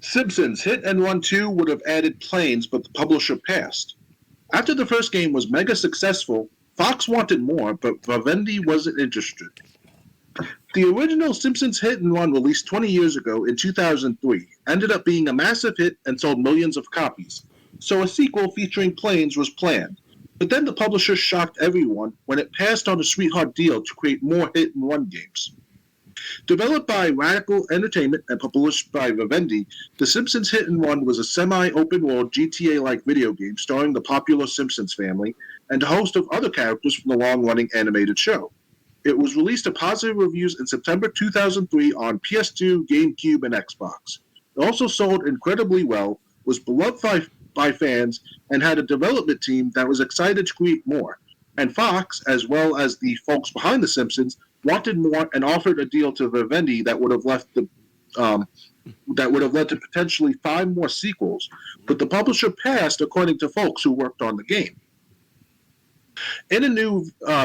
Simpsons Hit and Run 2 would have added planes, but the publisher passed. After the first game was mega successful, Fox wanted more, but Vivendi wasn't interested. The original Simpsons Hit and Run, released 20 years ago in 2003, ended up being a massive hit and sold millions of copies, so a sequel featuring planes was planned. But then the publisher shocked everyone when it passed on a sweetheart deal to create more hit and run games. Developed by Radical Entertainment and published by Vivendi, The Simpsons Hit and Run was a semi-open world GTA-like video game starring the popular Simpsons family and a host of other characters from the long-running animated show. It was released to positive reviews in September 2003 on PS2, GameCube, and Xbox. It also sold incredibly well, was beloved by fans, and had a development team that was excited to create more. And Fox, as well as the folks behind The Simpsons, wanted more and offered a deal to Vivendi that would have led to potentially 5 more sequels, but the publisher passed, according to folks who worked on the game. In a new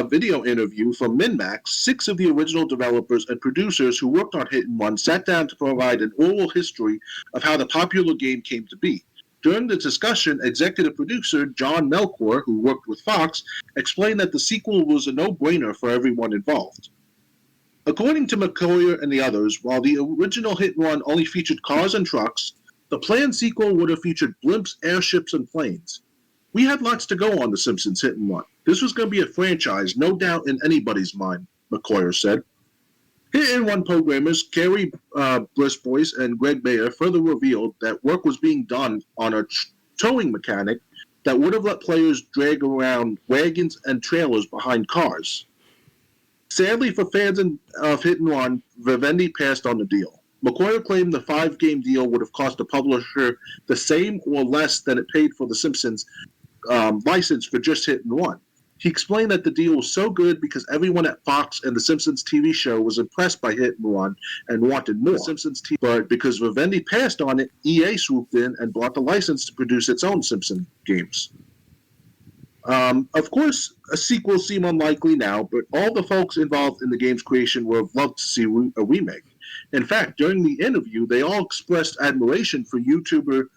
video interview from MinMax, 6 of the original developers and producers who worked on Hit and Run sat down to provide an oral history of how the popular game came to be. During the discussion, executive producer John Melchior, who worked with Fox, explained that the sequel was a no-brainer for everyone involved. According to McCoy and the others, while the original Hit and Run only featured cars and trucks, the planned sequel would have featured blimps, airships, and planes. We had lots to go on The Simpsons Hit and Run. This was going to be a franchise, no doubt in anybody's mind, McCoy said. Hit and Run programmers Kerry Brisbois and Greg Mayer further revealed that work was being done on a towing mechanic that would have let players drag around wagons and trailers behind cars. Sadly for fans of Hit and Run, Vivendi passed on the deal. McCoy claimed the 5-game deal would have cost the publisher the same or less than it paid for the Simpsons license for just Hit and Run. He explained that the deal was so good because everyone at Fox and the Simpsons TV show was impressed by Hit and Run and wanted more. But because Vivendi passed on it, EA swooped in and bought the license to produce its own Simpsons games. Of course, a sequel seemed unlikely now, but all the folks involved in the game's creation would have loved to see a remake. In fact, during the interview, they all expressed admiration for YouTuber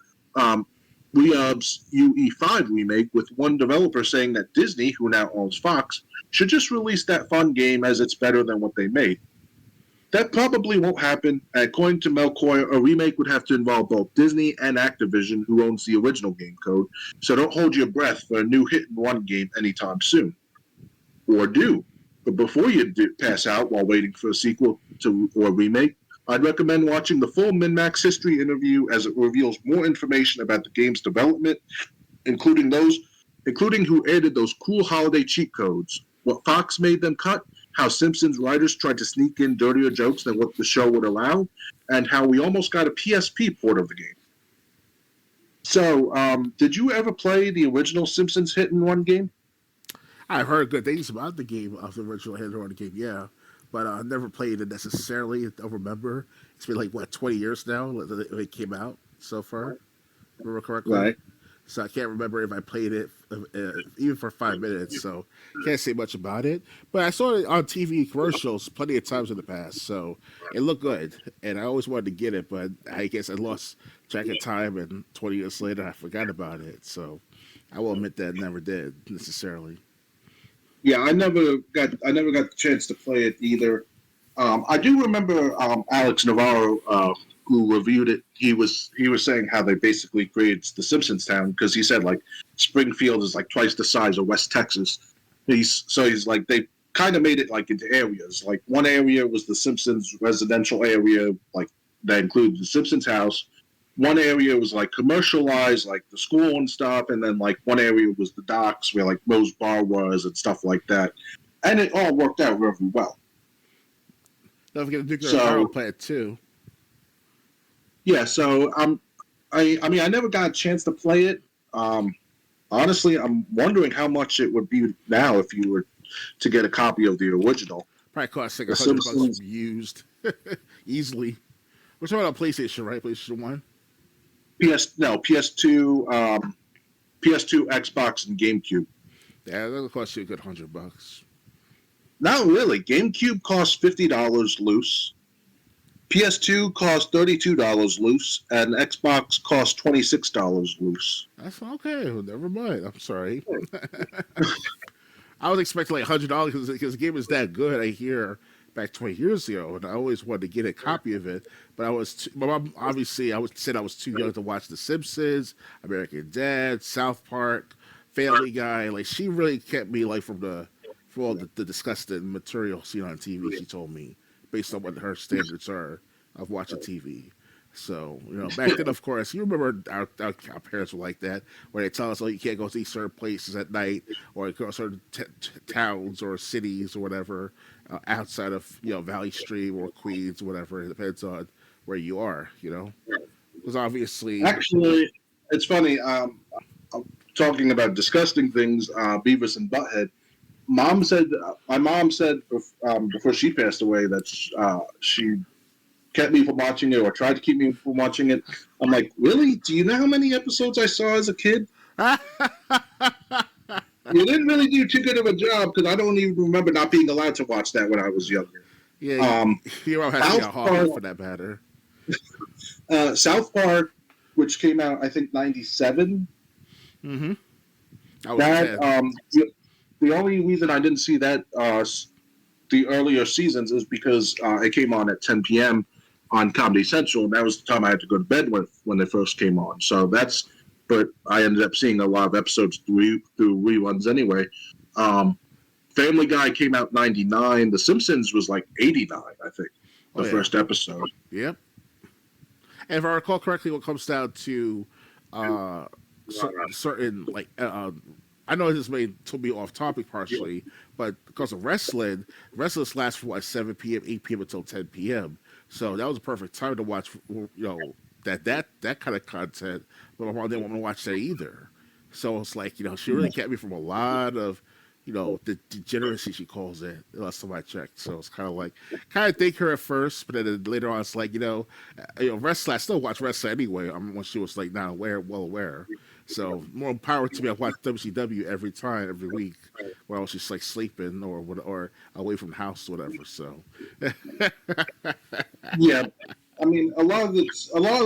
Rehab's UE5 remake, with one developer saying that Disney, who now owns Fox, should just release that fun game as it's better than what they made. That probably won't happen. According to Melchior, a remake would have to involve both Disney and Activision, who owns the original game code, so don't hold your breath for a new Hit and Run game anytime soon. Or do. But before you pass out while waiting for a sequel or a remake, I'd recommend watching the full MinMax history interview, as it reveals more information about the game's development, including who added those cool holiday cheat codes, what Fox made them cut, how Simpsons writers tried to sneak in dirtier jokes than what the show would allow, and how we almost got a PSP port of the game. So, did you ever play the original Simpsons Hit and Run game? I've heard good things about the game, of the original Hit and Run game, yeah. But I never played it necessarily. I don't remember. It's been 20 years now that it came out so far. Remember correctly? Right. So I can't remember if I played it even for 5 minutes. So can't say much about it. But I saw it on TV commercials plenty of times in the past. So it looked good, and I always wanted to get it. But I guess I lost track of time, and 20 years later I forgot about it. So I will admit that I never did necessarily. Yeah, I never got the chance to play it either. I do remember Alex Navarro, who reviewed it. He was saying how they basically created the Simpsons town, because he said Springfield is twice the size of West Texas. He's like, they kind of made it into areas. Like, one area was the Simpsons residential area, that included the Simpsons house. One area was commercialized, the school and stuff, and then one area was the docks where Rose Bar was and stuff like that. And it all worked out very well. Don't forget the nuclear power plant too. Yeah, so I mean, I never got a chance to play it. Honestly, I'm wondering how much it would be now if you were to get a copy of the original. Probably cost $100 used easily. We're talking about PlayStation, right? PlayStation 1? PS2, Xbox, and GameCube. Yeah, that'll cost you a good $100. Not really. GameCube costs $50 loose. PS2 cost $32 loose, and Xbox cost $26 loose. That's okay. Well, never mind. I'm sorry. I was expecting like $100 because the game is that good. I hear back 20 years ago, and I always wanted to get a copy of it. But my mom obviously said I was too young to watch The Simpsons, American Dad, South Park, Family Guy. Like she really kept me like from all the disgusting material seen on TV. She told me based on what her standards are of watching TV. So, back then, of course, you remember our parents were like that, where they tell us, oh, you can't go to certain places at night, or go to certain towns or cities or whatever, outside of, Valley Stream or Queens or whatever. It depends on where you are, Because obviously. Actually, it's funny. Talking about disgusting things, Beavis and Butthead. My mom said before she passed away that she kept me from watching it or tried to keep me from watching it. I'm like, really? Do you know how many episodes I saw as a kid? You didn't really do too good of a job because I don't even remember not being allowed to watch that when I was younger. Yeah, you all had to be a hog for that matter. South Park, which came out, I think, 97. Mm-hmm. The only reason I didn't see that the earlier seasons is because it came on at 10 p.m. on Comedy Central, and that was the time I had to go to bed when they first came on. So but I ended up seeing a lot of episodes through reruns anyway. Family Guy came out 99. The Simpsons was like 89, I think, the first episode. Yep. And if I recall correctly, what comes down to certain, like, I know this may be off topic partially, but because of wrestling lasts from 7 p.m., 8 p.m. until 10 p.m. So that was a perfect time to watch, that kind of content. But my mom didn't want me to watch that either. So it's like, she really kept me from a lot of, the degeneracy, she calls it, last time I checked. So it's kind of think her at first, but then later on it's like, wrestling, I still watch wrestling anyway. When she was like not well aware. So more power to me. I watch WCW every week, while I was just like sleeping or away from the house or whatever. So yeah, I mean a lot of the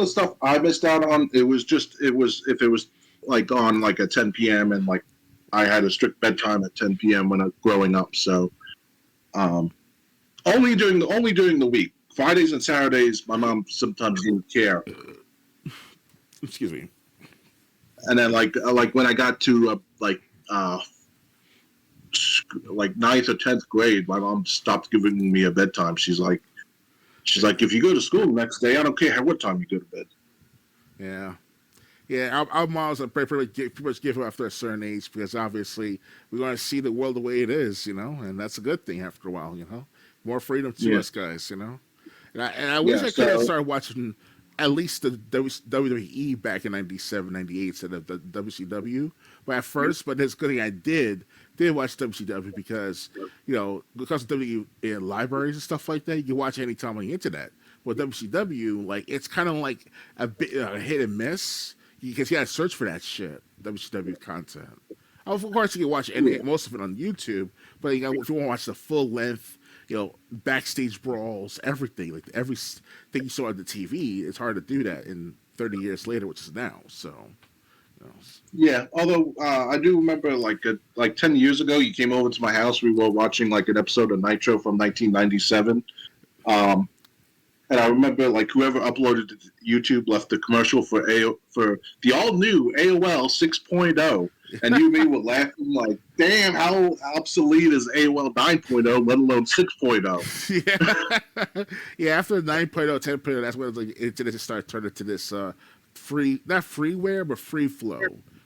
stuff I missed out on. It was if it was like on like at 10 p.m. and like I had a strict bedtime at 10 p.m. when I was growing up. So only during the week, Fridays and Saturdays, my mom sometimes didn't care. Excuse me. And then like when I got to like ninth or 10th grade, my mom stopped giving me a bedtime. She's like, if you go to school the next day, I don't care what time you go to bed. Yeah. Our moms are pretty much give up after a certain age because obviously we're going to see the world the way it is, and that's a good thing after a while, More freedom to us guys, And I wish I could have started watching at least the WWE back in 97, 98 instead of the WCW. But at first, but it's a good thing I did watch WCW because, because of WWE in libraries and stuff like that, you can watch it anytime on the internet. With WCW, like, it's kind of like a bit hit and miss because you got to search for that shit, WCW content. Of course, you can watch most of it on YouTube, but if you want to watch the full length, backstage brawls, everything, like every thing you saw on the TV, it's hard to do that in 30 years later, which is now. So, yeah. Although I do remember, like 10 years ago, you came over to my house. We were watching like an episode of Nitro from 1997. And I remember, like, whoever uploaded it to YouTube left the commercial for the all-new AOL 6.0. And you and me were laughing like, damn, how obsolete is AOL 9.0, let alone 6.0? Yeah, after 9.0, 10.0, that's when the internet just started turning to this not freeware, but free flow.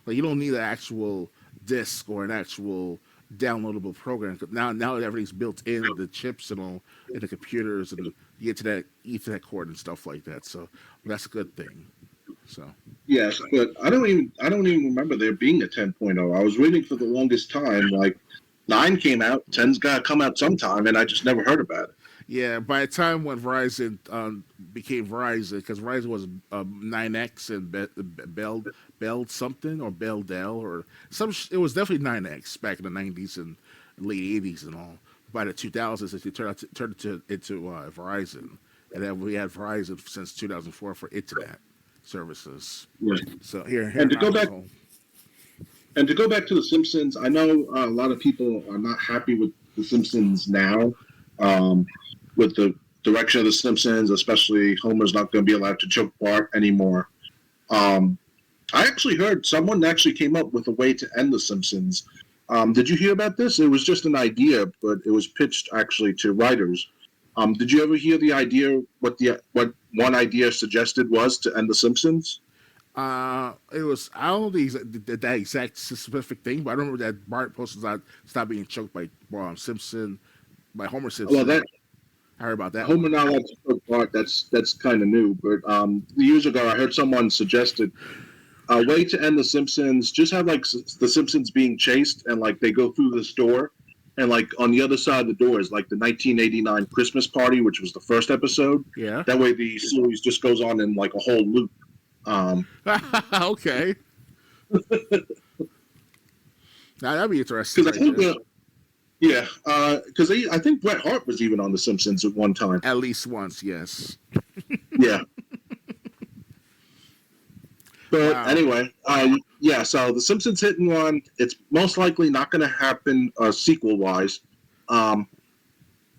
Like, you don't need an actual disk or an actual downloadable program. Now everything's built in, the chips and all, in the computers and the Ethernet cord and stuff like that. So that's a good thing. So yes, but I don't even remember there being a 10.0. I was waiting for the longest time. Like 9 came out, 10's got to come out sometime, and I just never heard about it. Yeah, by the time when Verizon became Verizon, because Verizon was 9X and Bell something or Bell Dell or some. It was definitely 9X back in the 90s and late 80s and all. By the 2000s, it turned into Verizon, and then we had Verizon since 2004 for internet services. Yeah. So here And in to my go back home. and to go back to the Simpsons, I know a lot of people are not happy with the Simpsons now, um, with the direction of the Simpsons, especially Homer's not going to be allowed to choke Bart anymore. Um, I actually heard someone actually came up with a way to end the Simpsons. Did you hear about this? It was just an idea, but it was pitched actually to writers. Did you ever hear the idea? What one idea suggested was to end the Simpsons? It was I don't know that exact specific thing, but I remember that Bart posted out stop being choked by Simpson, by Homer Well, Simpson. that I heard about that Homer one. now likes to choke Bart. That's kind of new, but years ago I heard someone suggested a way to end the Simpsons. Just have like the Simpsons being chased, and like they go through this door, and like on the other side of the door is like the 1989 Christmas party, which was the first episode. Yeah. That way the series just goes on in like a whole loop. Okay. Now that'd be interesting, Because I right think, there. yeah, because I think Bret Hart was even on the Simpsons at one time. At least once, yes. Yeah. But Wow. anyway, yeah. So the Simpsons hit and run. It's most likely not going to happen sequel wise. Um,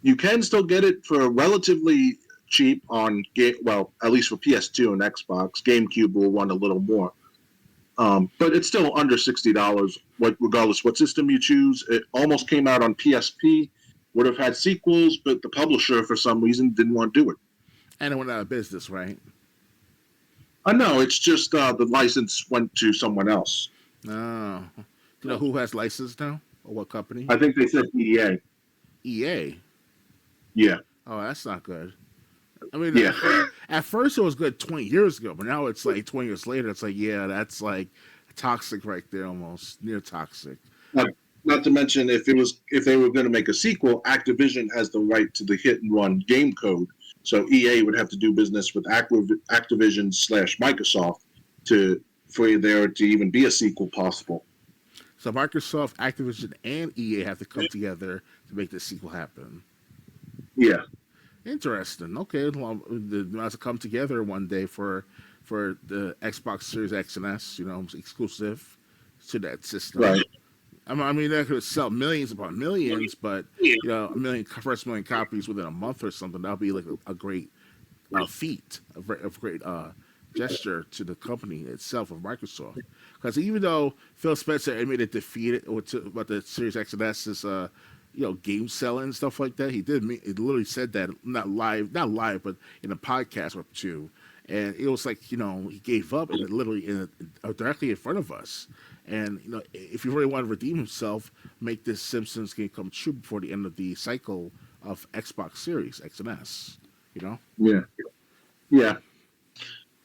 you can still get it for relatively cheap on well, at least for PS2 and Xbox. GameCube will run a little more, but it's still under $60. Like regardless what system you choose, it almost came out on PSP. Would have had sequels, but the publisher for some reason didn't want to do it. And it went out of business, right? I know it's just the license went to someone else. Oh. Do you know who has license now? Or what company? I think they said EA. EA. Yeah. Oh, that's not good. I mean, Yeah. at first it was good 20 years ago, but now it's like 20 years later. It's like, yeah, that's like toxic right there, almost near toxic. Not to mention, if they were going to make a sequel, Activision has the right to the hit and run game code. So EA would have to do business with Activision / Microsoft for there to even be a sequel possible. So Microsoft, Activision, and EA have to come together to make this sequel happen. Yeah. Interesting. Okay, well, they have to come together one day for the Xbox Series X and S. Exclusive to that system. Right. I mean, that could sell millions upon millions, but first million copies within a month or something. That'll be like a great feat, a great gesture to the company itself of Microsoft. Because even though Phil Spencer admitted defeated what the Series X and S is, game selling and stuff like that, he literally said that not live, but in a podcast or two, and it was like he gave up and literally directly in front of us. And if you really want to redeem himself, make this Simpsons game come true before the end of the cycle of Xbox Series X and S. Yeah. Yeah.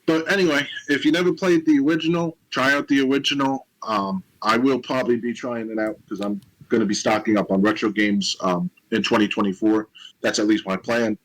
But anyway, if you never played the original, try out the original. I will probably be trying it out because I'm going to be stocking up on retro games in 2024. That's at least my plan.